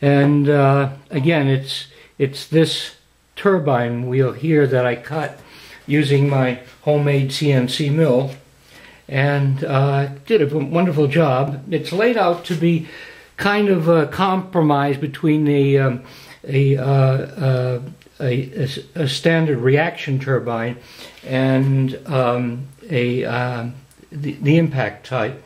And again, it's this turbine wheel here that I cut using my homemade CNC mill, and did a wonderful job. It's laid out to be kind of a compromise between a standard reaction turbine and the impact type.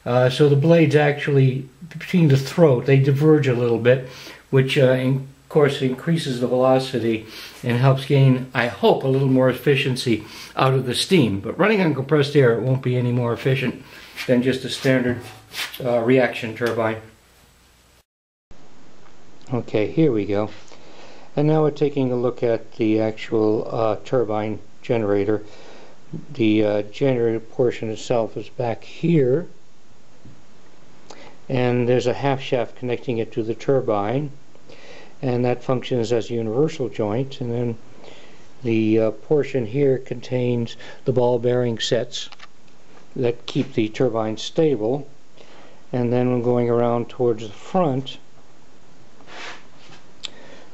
So the blades actually, between the throat, they diverge a little bit, which of course increases the velocity and helps gain, I hope, a little more efficiency out of the steam. But running on compressed air, it won't be any more efficient than just a standard reaction turbine. Okay, here we go. And now we're taking a look at the actual turbine generator. The generator portion itself is back here, and there's a half shaft connecting it to the turbine, and that functions as a universal joint. And then the portion here contains the ball bearing sets that keep the turbine stable. And then when going around towards the front,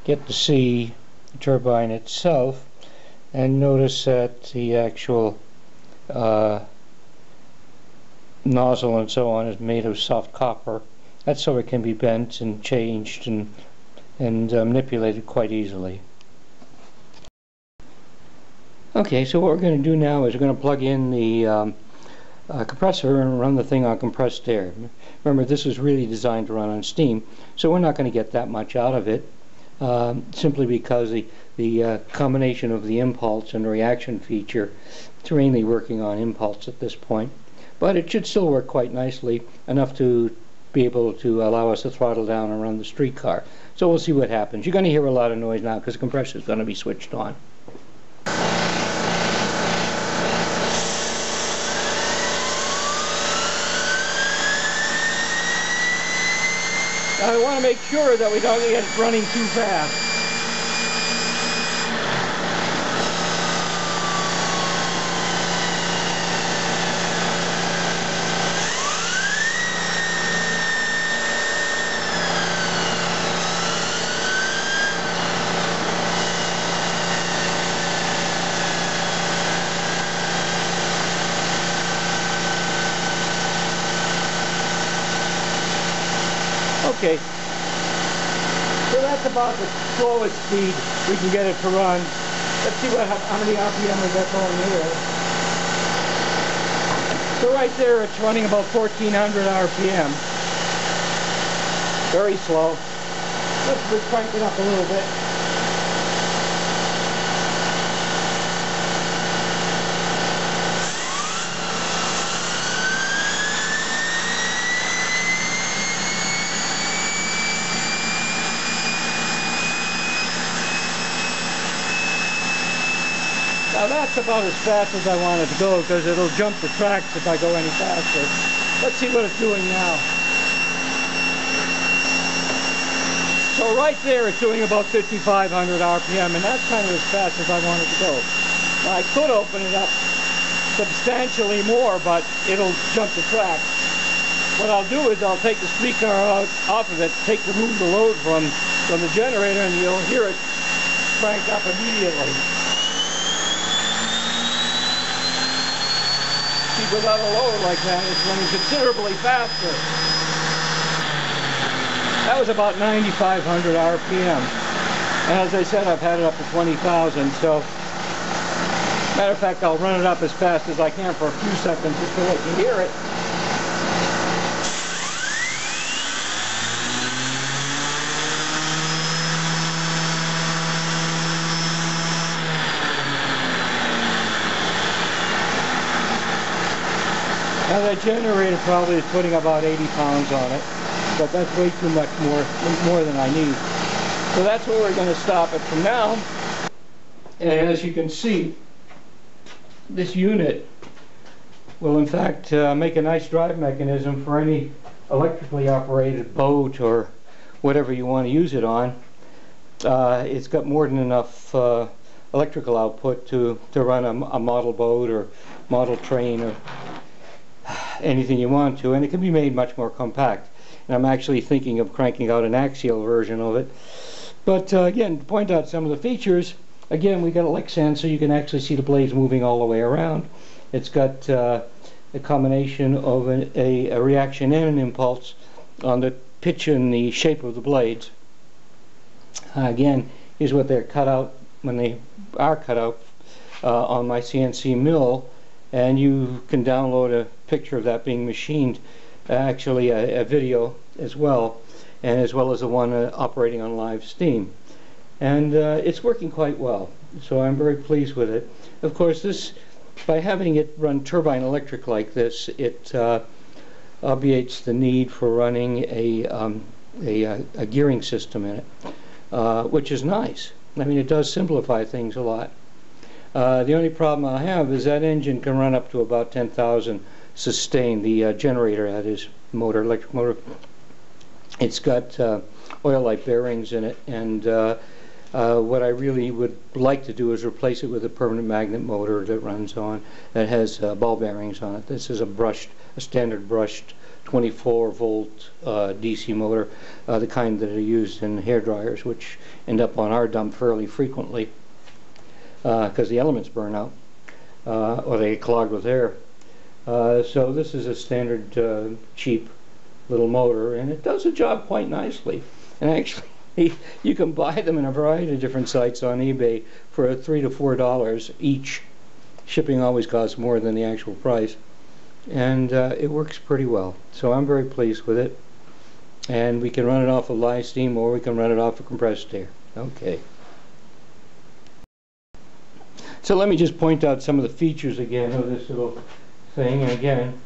get to see the turbine itself, and notice that the actual nozzle and so on is made of soft copper. That's so it can be bent and changed and manipulated quite easily. Okay, so what we're going to do now is we're going to plug in the compressor and run the thing on compressed air. Remember, this is really designed to run on steam, so we're not going to get that much out of it, simply because the combination of the impulse and reaction feature, it's mainly working on impulse at this point. But it should still work quite nicely, enough to be able to allow us to throttle down and run the streetcar. So we'll see what happens. You're going to hear a lot of noise now because the compressor is going to be switched on. Now I want to make sure that we don't get it running too fast. Okay, so that's about the slowest speed we can get it to run. Let's see how many RPM we got going here. So right there it's running about 1400 RPM. Very slow. Let's crank it up a little bit. Now that's about as fast as I want it to go, because it'll jump the tracks if I go any faster. Let's see what it's doing now. So right there it's doing about 5,500 RPM, and that's kind of as fast as I want it to go. Now I could open it up substantially more, but it'll jump the tracks. What I'll do is I'll take the streetcar off of it, remove the load from the generator, and you'll hear it crank up immediately. Without a load like that, it's running considerably faster. That was about 9,500 RPM. And as I said, I've had it up to 20,000, so matter of fact, I'll run it up as fast as I can for a few seconds just to let you hear it. Now that generator probably is putting about 80 pounds on it, but that's way too much more than I need. So that's where we're going to stop it from now. And as you can see, this unit will in fact make a nice drive mechanism for any electrically operated boat or whatever you want to use it on. It's got more than enough electrical output to run a model boat or model train or anything you want to, and it can be made much more compact. and I'm actually thinking of cranking out an axial version of it. But again, to point out some of the features, again, we got a Lexan, so you can actually see the blades moving all the way around. It's got a combination of a reaction and an impulse on the pitch and the shape of the blades. Again, here's what they're cut out when they are cut out on my CNC mill, and you can download a picture of that being machined, actually a video as well, and as well as the one operating on live steam. And it's working quite well, so I'm very pleased with it. Of course, this, by having it run turbine electric like this, it obviates the need for running a gearing system in it, which is nice. I mean, it does simplify things a lot. The only problem I have is that engine can run up to about 10,000 sustain, the generator, that is, motor, electric motor. It's got oil-like bearings in it, and what I really would like to do is replace it with a permanent magnet motor that runs on, that has ball bearings on it. This is a standard brushed 24-volt DC motor, the kind that are used in hair dryers, which end up on our dump fairly frequently because the elements burn out or they get clogged with air. So this is a standard cheap little motor, and it does the job quite nicely. And actually, you can buy them in a variety of different sites on eBay for $3 to $4 each. Shipping always costs more than the actual price, and it works pretty well. So I'm very pleased with it, and we can run it off of live steam, or we can run it off of compressed air. Okay. So let me just point out some of the features again of this little thing. And again,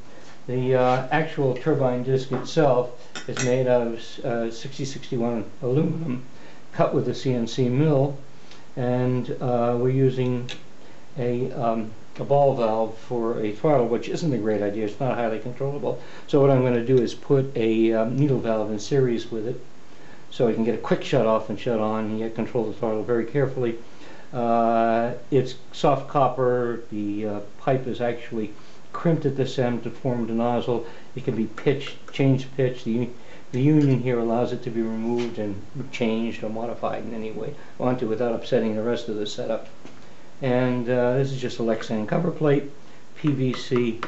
the actual turbine disc itself is made out of 6061 aluminum, cut with a CNC mill, and we're using a ball valve for a throttle, which isn't a great idea. It's not highly controllable. So what I'm going to do is put a needle valve in series with it, so I can get a quick shut off and shut on, and yet control the throttle very carefully. It's soft copper. The pipe is actually crimped at this end to form the nozzle. It can be pitched, changed pitch. The union here allows it to be removed and changed or modified in any way onto without upsetting the rest of the setup. And this is just a Lexan cover plate, PVC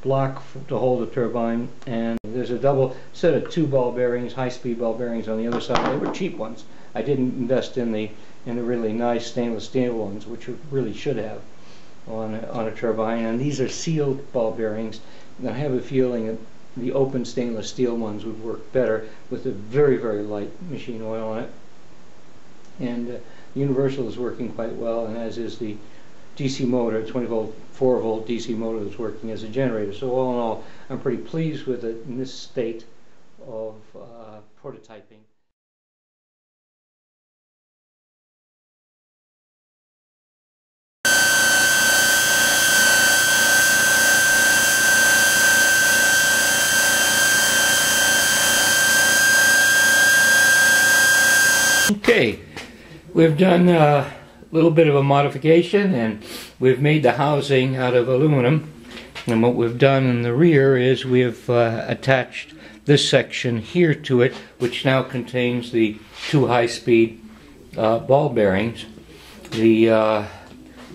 block to hold the turbine, and there's a double set of 2 ball bearings, high-speed ball bearings on the other side. They were cheap ones. I didn't invest in the really nice stainless steel ones, which you really should have on a turbine. And these are sealed ball bearings, and I have a feeling that the open stainless steel ones would work better with a very, very light machine oil on it. And the universal is working quite well, and as is the DC motor, 24-volt DC motor that's working as a generator. So all in all, I'm pretty pleased with it in this state of prototyping. Okay, we've done a little bit of a modification, and we've made the housing out of aluminum. And what we've done in the rear is we've attached this section here to it, which now contains the 2 high-speed ball bearings. The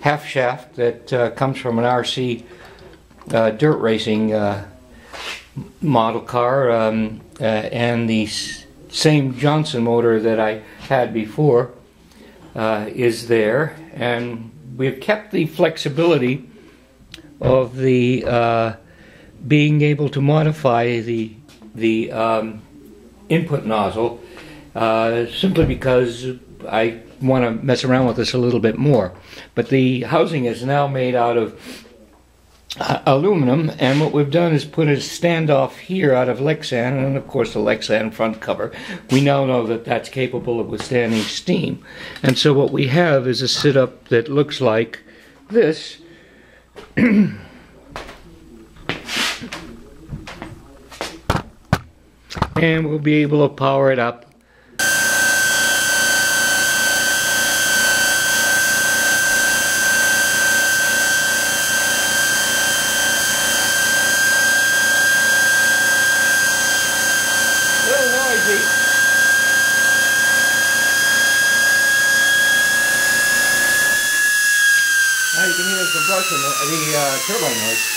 half shaft that comes from an RC dirt racing model car, and the same Johnson motor that I had before is there, and we've kept the flexibility of the being able to modify the input nozzle simply because I want to mess around with this a little bit more. But the housing is now made out of aluminum, and what we've done is put a standoff here out of Lexan, and of course the Lexan front cover. We now know that that's capable of withstanding steam, and so what we have is a sit-up that looks like this. And we'll be able to power it up. you can hear the compression, the turbine noise.